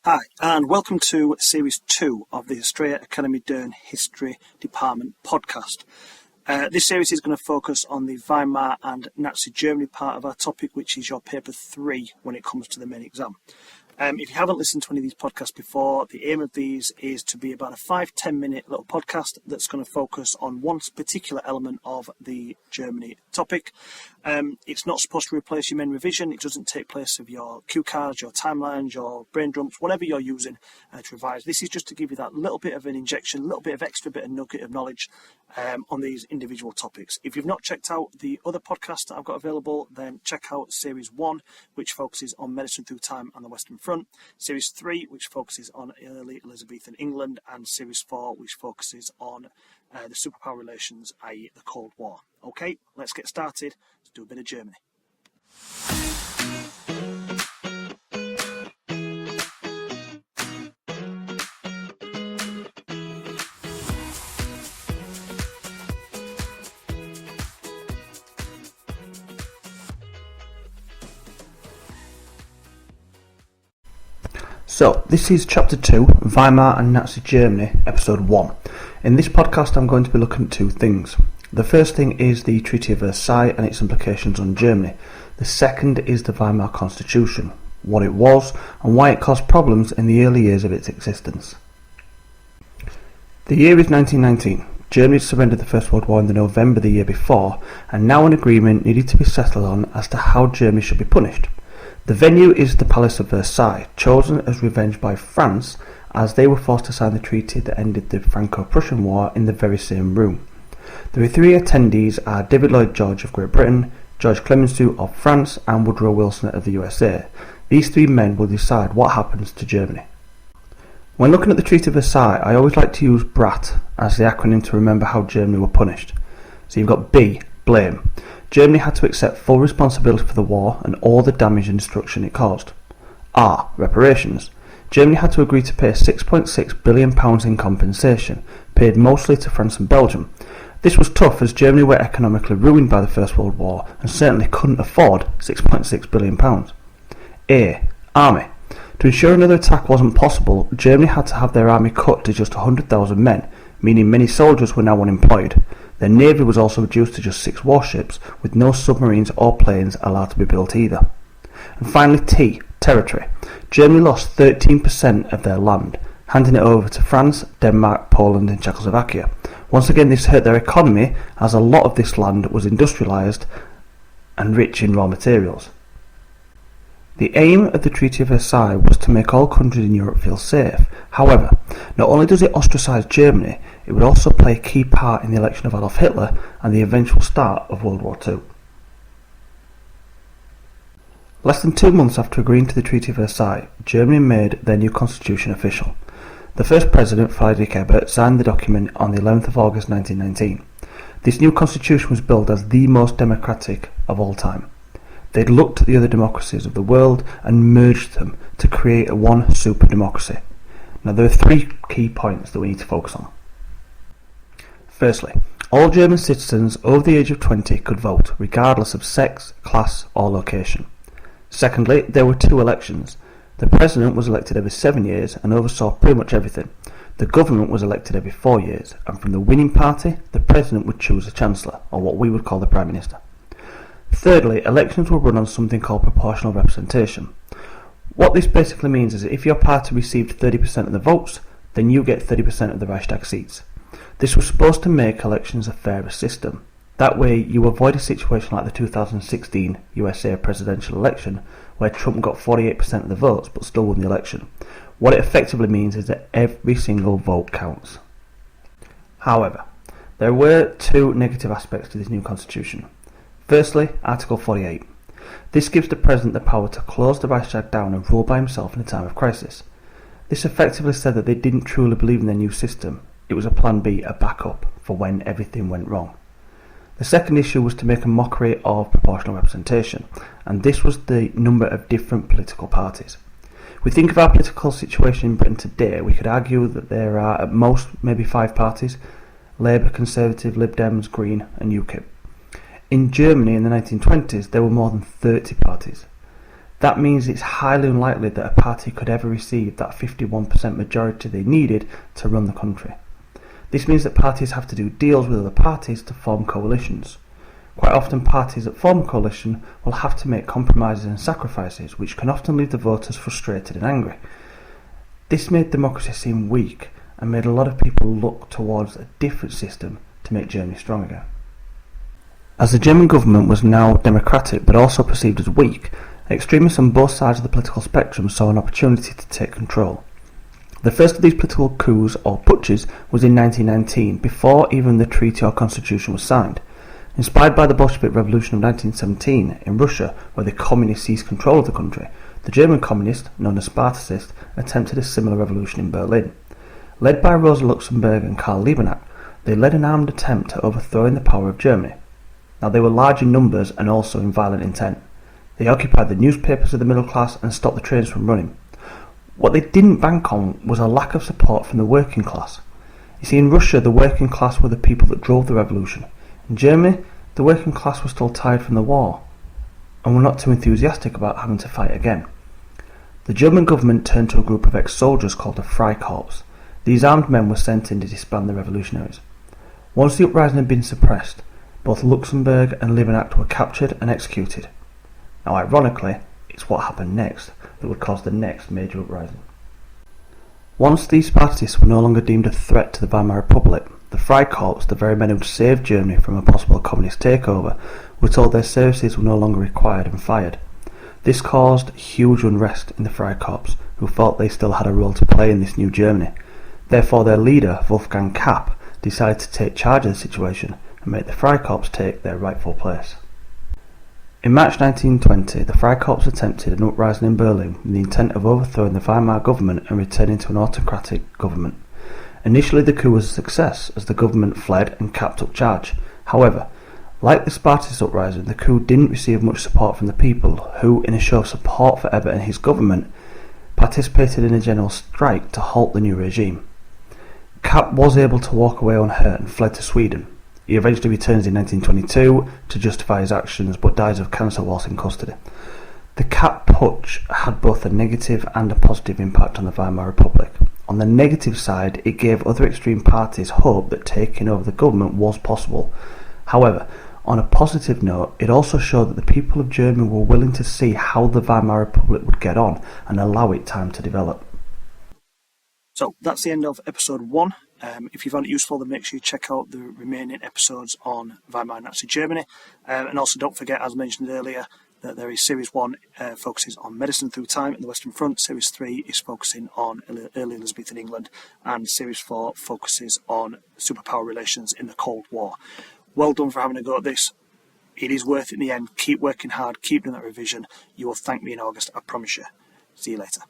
Hi, and welcome to Series 2 of the Australia Academy Dearn History Department podcast. This series is going to focus on the Weimar and Nazi Germany part of our topic, which is your paper 3 when it comes to the main exam. If you haven't listened to any of these podcasts before, the aim of these is to be about a 5-10 minute little podcast that's going to focus on one particular element of the Germany topic. It's not supposed to replace your main revision. It doesn't take place of your cue cards, your timelines, your brain dumps, whatever you're using to revise. This is just to give you that little bit of an injection, a little bit of extra bit of nugget of knowledge on these individual topics. If you've not checked out the other podcasts that I've got available, then check out Series 1, which focuses on medicine through time and the Western Front. Series 3, which focuses on early Elizabethan England, and Series 4, which focuses on the superpower relations, i.e. the Cold War. Okay, let's get started. Let's do a bit of Germany. So, this is Chapter 2, Weimar and Nazi Germany, Episode 1. In this podcast I'm going to be looking at two things. The first thing is the Treaty of Versailles and its implications on Germany. The second is the Weimar Constitution, what it was and why it caused problems in the early years of its existence. The year is 1919. Germany had surrendered the First World War in the November the year before, and now an agreement needed to be settled on as to how Germany should be punished. The venue is the Palace of Versailles, chosen as revenge by France, as they were forced to sign the treaty that ended the Franco-Prussian War in the very same room. The three attendees are David Lloyd George of Great Britain, George Clemenceau of France, and Woodrow Wilson of the USA. These three men will decide what happens to Germany. When looking at the Treaty of Versailles, I always like to use BRAT as the acronym to remember how Germany were punished. So you've got B, blame. Germany had to accept full responsibility for the war and all the damage and destruction it caused. R. Reparations. Germany had to agree to pay £6.6 billion in compensation, paid mostly to France and Belgium. This was tough as Germany were economically ruined by the First World War and certainly couldn't afford £6.6 billion. A. Army. To ensure another attack wasn't possible, Germany had to have their army cut to just 100,000 men, meaning many soldiers were now unemployed. Their navy was also reduced to just 6 warships, with no submarines or planes allowed to be built either. And finally T, territory. Germany lost 13% of their land, handing it over to France, Denmark, Poland and Czechoslovakia. Once again this hurt their economy as a lot of this land was industrialised and rich in raw materials. The aim of the Treaty of Versailles was to make all countries in Europe feel safe. However, not only does it ostracise Germany, it would also play a key part in the election of Adolf Hitler and the eventual start of World War II. Less than 2 months after agreeing to the Treaty of Versailles, Germany made their new constitution official. The first president, Friedrich Ebert, signed the document on the 11th of August 1919. This new constitution was billed as the most democratic of all time. They'd looked at the other democracies of the world and merged them to create a one super democracy. Now there are 3 key points that we need to focus on. Firstly, all German citizens over the age of 20 could vote, regardless of sex, class or location. Secondly, there were 2 elections. The president was elected every 7 years and oversaw pretty much everything. The government was elected every 4 years, and from the winning party, the president would choose a chancellor, or what we would call the prime minister. Thirdly, elections were run on something called proportional representation. What this basically means is that if your party received 30% of the votes, then you get 30% of the Reichstag seats. This was supposed to make elections a fairer system. That way you avoid a situation like the 2016 USA presidential election, where Trump got 48% of the votes but still won the election. What it effectively means is that every single vote counts. However, there were 2 negative aspects to this new constitution. Firstly, Article 48. This gives the President the power to close the Reichstag down and rule by himself in a time of crisis. This effectively said that they didn't truly believe in their new system. It was a plan B, a backup, for when everything went wrong. The second issue was to make a mockery of proportional representation, and this was the number of different political parties. If we think of our political situation in Britain today, we could argue that there are at most maybe 5 parties: Labour, Conservative, Lib Dems, Green and UKIP. In Germany in the 1920s there were more than 30 parties. That means it's highly unlikely that a party could ever receive that 51% majority they needed to run the country. This means that parties have to do deals with other parties to form coalitions. Quite often parties that form a coalition will have to make compromises and sacrifices, which can often leave the voters frustrated and angry. This made democracy seem weak and made a lot of people look towards a different system to make Germany strong again. As the German government was now democratic but also perceived as weak, extremists on both sides of the political spectrum saw an opportunity to take control. The first of these political coups or putches was in 1919, before even the Treaty or Constitution was signed. Inspired by the Bolshevik Revolution of 1917 in Russia, where the communists seized control of the country, the German communists, known as Spartacists, attempted a similar revolution in Berlin. Led by Rosa Luxemburg and Karl Liebknecht, they led an armed attempt at overthrowing the power of Germany. Now they were large in numbers and also in violent intent. They occupied the newspapers of the middle class and stopped the trains from running. What they didn't bank on was a lack of support from the working class. You see, in Russia, the working class were the people that drove the revolution. In Germany, the working class was still tired from the war and were not too enthusiastic about having to fight again. The German government turned to a group of ex-soldiers called the Freikorps. These armed men were sent in to disband the revolutionaries. Once the uprising had been suppressed, both Luxemburg and Liebknecht were captured and executed. Now, ironically, it's what happened next that would cause the next major uprising. Once these Spartacists were no longer deemed a threat to the Weimar Republic, the Freikorps, the very men who'd saved Germany from a possible communist takeover, were told their services were no longer required and fired. This caused huge unrest in the Freikorps, who felt they still had a role to play in this new Germany. Therefore, their leader, Wolfgang Kapp, decided to take charge of the situation and make the Freikorps take their rightful place. In March 1920, the Freikorps attempted an uprising in Berlin with the intent of overthrowing the Weimar government and returning to an autocratic government. Initially, the coup was a success, as the government fled and Kapp took charge. However, like the Spartacist uprising, the coup didn't receive much support from the people, who, in a show of support for Ebert and his government, participated in a general strike to halt the new regime. Kapp was able to walk away unhurt and fled to Sweden. He eventually returns in 1922 to justify his actions, but dies of cancer whilst in custody. The Kapp putsch had both a negative and a positive impact on the Weimar Republic. On the negative side, it gave other extreme parties hope that taking over the government was possible. However, on a positive note, it also showed that the people of Germany were willing to see how the Weimar Republic would get on and allow it time to develop. So that's the end of episode 1. If you found it useful, then make sure you check out the remaining episodes on Weimar Nazi Germany. And also don't forget, as mentioned earlier, that there is Series 1 focuses on medicine through time in the Western Front. Series 3 is focusing on early Elizabethan England. And Series 4 focuses on superpower relations in the Cold War. Well done for having a go at this. It is worth it in the end. Keep working hard. Keep doing that revision. You will thank me in August, I promise you. See you later.